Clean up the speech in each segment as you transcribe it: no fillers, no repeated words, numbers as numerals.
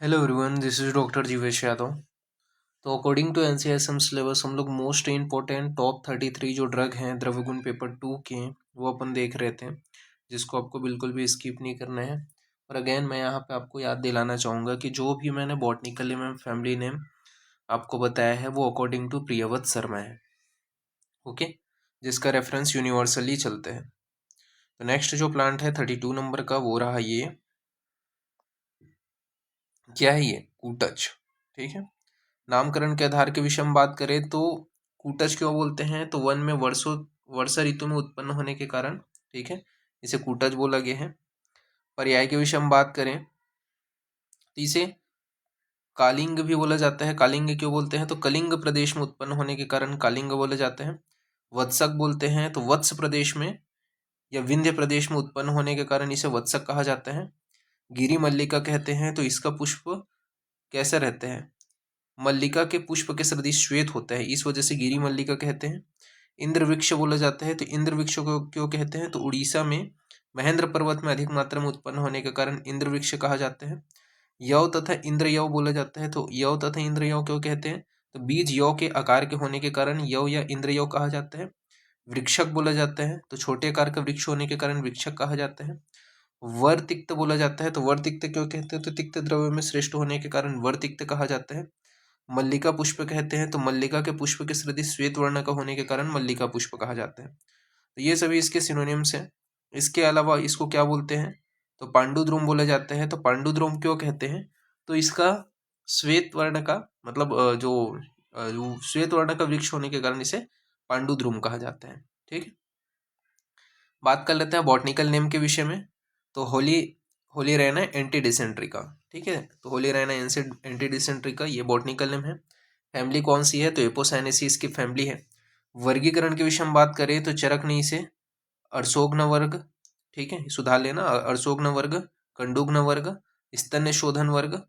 Hello everyone, this is doctor Jivesh Yadav. तो according to NCSM syllabus हम लोग मोस्ट इम्पोर्टेंट टॉप 33 जो ड्रग हैं द्रव्यगुण पेपर 2 के वो अपन देख रहे थे, जिसको आपको बिल्कुल भी स्किप नहीं करना है। और अगेन मैं यहाँ पे आपको याद दिलाना चाहूँगा कि जो भी मैंने बॉटनिकल नेम फैमिली नेम आपको बताया है वो अकॉर्डिंग टू प्रियव्रत शर्मा है, ओके, जिसका रेफरेंस यूनिवर्सली चलते हैं। तो नेक्स्ट जो प्लांट है 32 नंबर का वो रहा ये, क्या है ये? कूटच। ठीक है, नामकरण के आधार के विषय में बात करें तो कूटज क्यों बोलते हैं? तो वन में वर्षा ऋतु में उत्पन्न होने के कारण, ठीक है, इसे कूटज बोला गया है। पर्याय के विषय में बात करें तो इसे कालिंग भी बोला जाता है। कालिंग क्यों बोलते हैं? तो कलिंग प्रदेश में उत्पन्न होने के कारण कालिंग बोले जाते हैं। वत्सक बोलते हैं तो वत्स प्रदेश में या विंध्य प्रदेश में उत्पन्न होने के कारण इसे वत्सक कहा जाता है। गिरी मल्लिका कहते हैं तो इसका पुष्प कैसे रहते हैं? मल्लिका के पुष्प के सदृश श्वेत होता है, इस वजह से गिरी मल्लिका कहते हैं। इंद्र वृक्ष बोला जाता है तो इंद्र वृक्ष को क्यों कहते हैं? तो उड़ीसा में महेंद्र पर्वत में अधिक मात्रा में उत्पन्न होने के कारण इंद्र वृक्ष कहा जाता है। यव तथा इंद्र यव बोला जाता है तो यव तथा इंद्र यव क्यों कहते हैं? तो बीज यव के आकार के होने के कारण यव या इंद्र यव कहा जाता है। वृक्षक बोला जाता है तो छोटे आकार का वृक्ष होने के कारण वृक्षक कहा जाता है। वर तिक्त बोला जाता है तो वर तिक्त क्यों कहते हैं? तो तिक्त द्रव्य में श्रेष्ठ होने के कारण वर तिक्त कहा जाता है। मल्लिका पुष्प कहते हैं तो मल्लिका के पुष्प के सदृश श्वेत वर्ण का होने के कारण मल्लिका पुष्प कहा जाता है। तो ये सभी इसके सिनोनिम्स हैं। इसके अलावा इसको क्या बोलते हैं? तो पांडुद्रुम बोला जाता है। तो पांडुद्रुम क्यों कहते हैं? तो इसका श्वेत वर्ण का मतलब जो श्वेत वर्ण का वृक्ष होने के कारण इसे पांडुद्रुम कहा जाता है। ठीक है, बात कर लेते हैं बॉटनिकल नेम के विषय में। तो होली रहना एंटी डिसेंट्री का, ठीक है, तो होली रहना एंटी डिसेंट्री का ये बॉटनिकल नेम है। फैमिली कौन सी है? तो एपोसाइनेसी इसकी फैमिली है। वर्गीकरण के विषय में बात करें तो चरकनी से अर्शोग्न वर्ग, ठीक है, सुधार लेना, अर्शोग्न वर्ग, कंडुग्न वर्ग, स्तन्य शोधन वर्ग,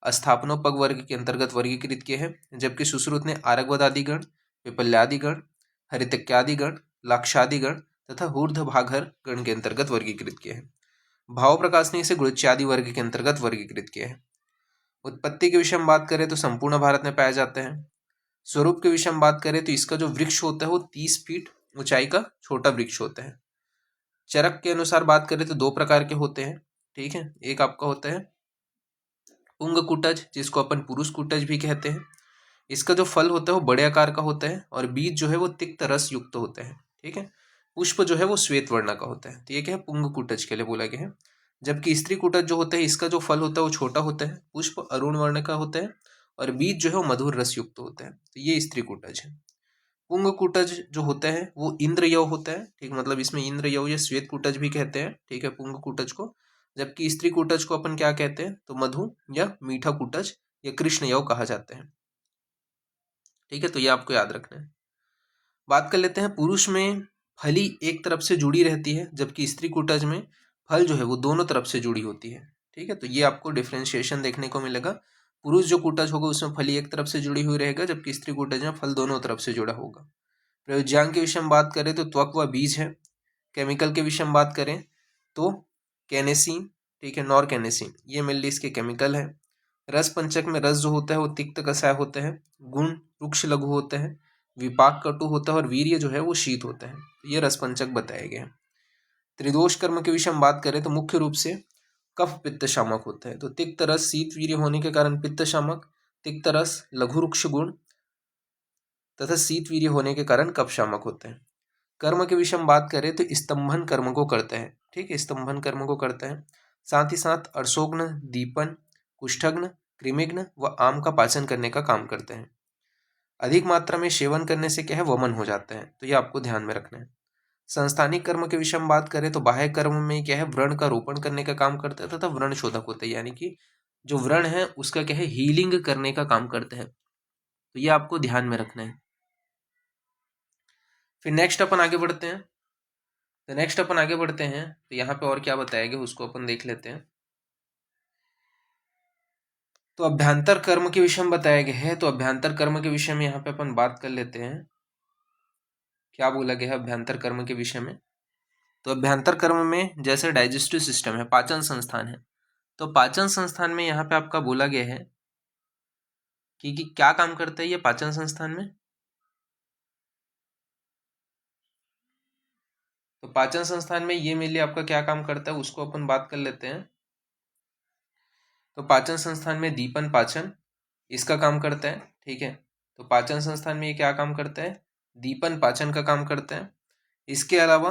स्थापनोपग वर्ग के अंतर्गत वर्गीकृत किए हैं। जबकि सुश्रुत ने आरगवदादि गण, पिपल्यादि गण, हरितक्यादि गण, लाक्षादि गण तथा ऊर्ध्वभागर गण के अंतर्गत वर्गीकृत किए हैं। भाव प्रकाश ने इसे गुरुच्यादि वर्ग के अंतर्गत वर्गीकृत किया है। उत्पत्ति के विषय में बात करें तो संपूर्ण भारत में पाया जाता है। स्वरूप के विषय में बात करें तो इसका जो वृक्ष होता है वो 30 फीट ऊंचाई का छोटा वृक्ष होता है। चरक के अनुसार बात करें तो दो प्रकार के होते हैं, ठीक है, एक आपका होता है पुंग कुटज, जिसको अपन पुरुष कुटज भी कहते हैं। इसका जो फल होता है वो बड़े आकार का होता है और बीज जो है वो तिक्त रस युक्त होता है। ठीक है, पुष्प जो है वो श्वेत वर्ण का होता है। तो ये क्या है? पुंग कुटज के लिए बोला गया है। जबकि स्त्री कुटज जो होता है इसका जो फल होता है वो छोटा होता है, पुष्प अरुण वर्ण का होता है और बीज जो है वो मधुर रस युक्त होता है। तो ये स्त्री कुटज है। पुंग कुटज जो होता है वो इंद्र यव होता है, ठीक, मतलब इसमें इंद्र यव या श्वेत कुटज भी कहते हैं, ठीक है, पुंग कुटज को। जबकि स्त्री कुटज को अपन क्या कहते हैं? तो मधु या मीठा कुटज या कृष्ण यव कहा जाता है। ठीक है, तो ये आपको याद रखना है। बात कर लेते हैं पुरुष में फली एक तरफ से जुड़ी रहती है, जबकि स्त्री कुटज में फल जो है वो दोनों तरफ से जुड़ी होती है। ठीक है, तो ये आपको डिफ्रेंशिएशन देखने को मिलेगा। पुरुष जो कुटज होगा उसमें फली एक तरफ से जुड़ी हुई रहेगा, जबकि स्त्री कुटज में फल दोनों तरफ से जुड़ा होगा। प्रयोज्यांग के विषय में बात करें तो त्वक व बीज है। केमिकल के विषय में बात करें तो कैनेसिन, ठीक है, नॉर कैनेसिन, ये मेनली इसके केमिकल है। रस पंचक में रस जो होता है वो तिक्त कसाय होता है। गुण रुक्ष लघु होता है। विपाक कटु होता है और वीर्य जो है वो शीत होता है। ये रस पंचक बताए गए हैं। त्रिदोष कर्म के विषय में बात करें तो मुख्य रूप से कफ पित्त शामक होता है। तो तिक्त रस शीत वीर्य होने के कारण पित्त शामक, तिक्त रस लघु रुक्ष गुण तथा शीत वीर्य होने के कारण कफ शामक होता है। कर्म के विषय में बात करें तो स्तंभन कर्म को करता है, ठीक है, स्तंभन कर्म को करता है। साथ ही साथ अर्शोग्न, दीपन, कुष्ठग्न, कृमिग्न व आम का पाचन करने का काम करते हैं। अधिक मात्रा में सेवन करने से क्या है? वमन हो जाता है, तो ये आपको ध्यान में रखना है। संस्थानिक कर्म के विषय में बात करें तो बाह्य कर्म में क्या है? व्रण का रोपण करने का काम करता है तथा व्रण शोधक होता है, यानी कि जो व्रण है उसका क्या है? हीलिंग करने का काम करते हैं। तो ये आपको ध्यान में रखना है। फिर नेक्स्ट अपन आगे बढ़ते हैं। तो यहाँ पे और क्या बताया गया उसको अपन देख लेते हैं। तो अभ्यंतर कर्म के विषय में बताया गया है, तो अभ्यंतर कर्म के विषय में यहाँ पे अपन बात कर लेते हैं। क्या बोला गया है अभ्यंतर कर्म के विषय में? तो अभ्यंतर कर्म में जैसे डाइजेस्टिव सिस्टम है, पाचन संस्थान है, तो पाचन संस्थान में यहाँ पे आपका बोला गया है कि क्या काम करता है ये पाचन संस्थान में। तो पाचन संस्थान में ये मेनली आपका क्या काम करता है उसको अपन बात कर लेते हैं। तो पाचन संस्थान में दीपन पाचन इसका काम करता है, ठीक है। तो पाचन संस्थान में ये क्या काम करता है, दीपन पाचन का काम करता है। इसके अलावा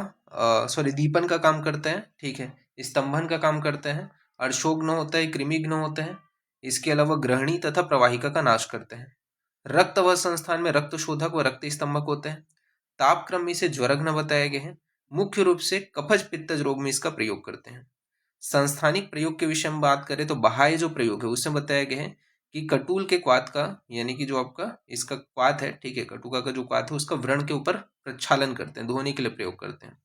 दीपन का काम करता है, ठीक है। स्तंभन का काम करता है, अर्शोग्न होता है, कृमिघ्न होता है। इसके अलावा ग्रहणी तथा प्रवाहिका का नाश करते हैं। रक्त व संस्थान में रक्त शोधक व रक्त स्तंभक होते हैं। ताप क्रम में इसे ज्वरघ्न बताया गया है। मुख्य रूप से कफज पित्तज रोग में इसका प्रयोग करते हैं। संस्थानिक प्रयोग के विषय में बात करें तो बाह्य जो प्रयोग है उसमें बताया गया है कि कटूल के क्वाथ का, यानी कि जो आपका इसका क्वाथ है, ठीक है, कटुका का जो क्वाथ है उसका व्रण के ऊपर प्रक्षालन करते हैं, धोने के लिए प्रयोग करते हैं।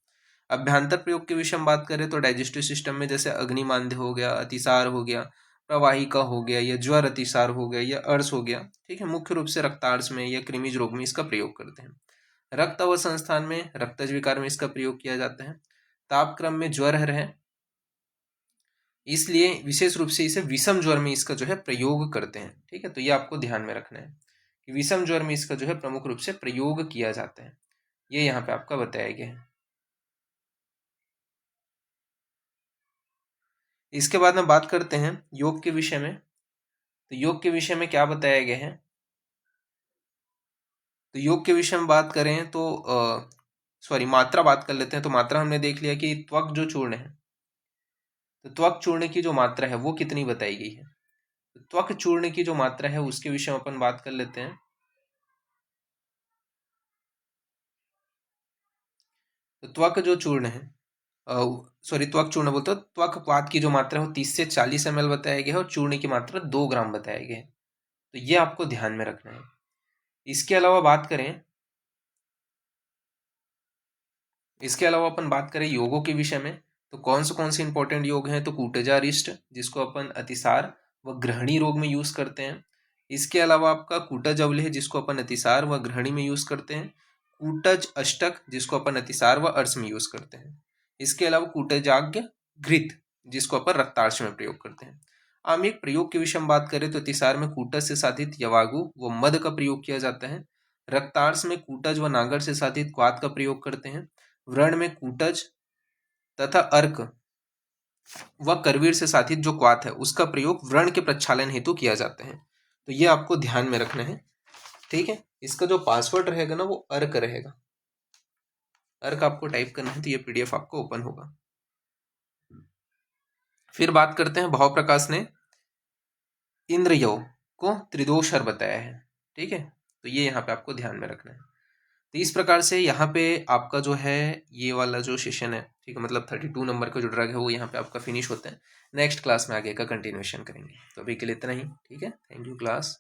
अभ्यंतर प्रयोग के विषय में बात करें तो डाइजेस्टिव सिस्टम में जैसे अग्निमांद्य हो गया, अतिसार हो गया, प्रवाहिका हो गया, या ज्वर अतिसार हो गया, या अर्श हो गया, ठीक है। मुख्य रूप से रक्तार्श में या कृमिज रोग में इसका प्रयोग करते हैं। रक्त व संस्थान में रक्तज विकार में इसका प्रयोग किया जाता है। ताप क्रम में ज्वर है, इसलिए विशेष रूप से इसे विषम ज्वर में इसका जो है प्रयोग करते हैं, ठीक है। तो ये आपको ध्यान में रखना है कि विषम ज्वर में इसका जो है प्रमुख रूप से प्रयोग किया जाता है, ये यहाँ पे आपका बताया गया है। इसके बाद में बात करते हैं योग के विषय में। तो योग के विषय में क्या बताया गया है, तो योग के विषय में बात करें तो मात्रा बात कर लेते हैं। तो मात्रा हमने देख लिया कि त्वक जो चूर्ण है, तो त्वक चूर्ण की जो मात्रा है वो कितनी बताई गई है। तो त्वक चूर्ण की जो मात्रा है उसके विषय में अपन बात कर लेते हैं। तो त्वक जो चूर्ण है, त्वक चूर्ण बोलते हो, त्वक पात की जो मात्रा है वो 30 से 40 ml बताया गया है, और चूर्ण की मात्रा 2 ग्राम बताया गया है। तो ये आपको ध्यान में रखना है। इसके अलावा बात करें, इसके अलावा अपन बात करें योगों के विषय में, तो कौन से इंपॉर्टेंट योग हैं, तो कूटजारिष्ट जिसको अपन अतिसार व ग्रहणी रोग में यूज करते हैं। इसके अलावा आपका कूटज अवलेह जिसको अपन अतिसार व ग्रहणी में यूज करते हैं। कूटज अष्टक जिसको अपन अतिसार व अर्श में यूज करते हैं। इसके अलावा कूटजाग्य घृत जिसको अपन रक्तार्श में प्रयोग करते हैं। हम एक प्रयोग के विषय में बात करें तो अतिसार में कूटज से साधित यवागु व मद का प्रयोग किया जाता है। रक्तार्श में कूटज व नागर से साधित क्वाथ का प्रयोग करते हैं। व्रण में कूटज तथा अर्क व करवीर से साधित जो क्वाथ है उसका प्रयोग व्रण के प्रक्षालन हेतु किया जाता है। तो ये आपको ध्यान में रखना है, ठीक है। इसका जो पासवर्ड रहेगा ना वो अर्क रहेगा, अर्क आपको टाइप करना है, तो ये पीडीएफ आपको ओपन होगा। फिर बात करते हैं भाव प्रकाश ने इंद्रियों को त्रिदोषर बताया है, ठीक है। तो ये यहाँ पे आपको ध्यान में रखना है। तो इस प्रकार से यहाँ पे आपका जो है ये वाला जो सेशन है, ठीक है, मतलब 32 नंबर का जो ड्रग है वो यहाँ पे आपका फिनिश होता है। नेक्स्ट क्लास में आगे का कंटिन्यूएशन करेंगे। तो अभी के लिए इतना ही, ठीक है। Thank you class.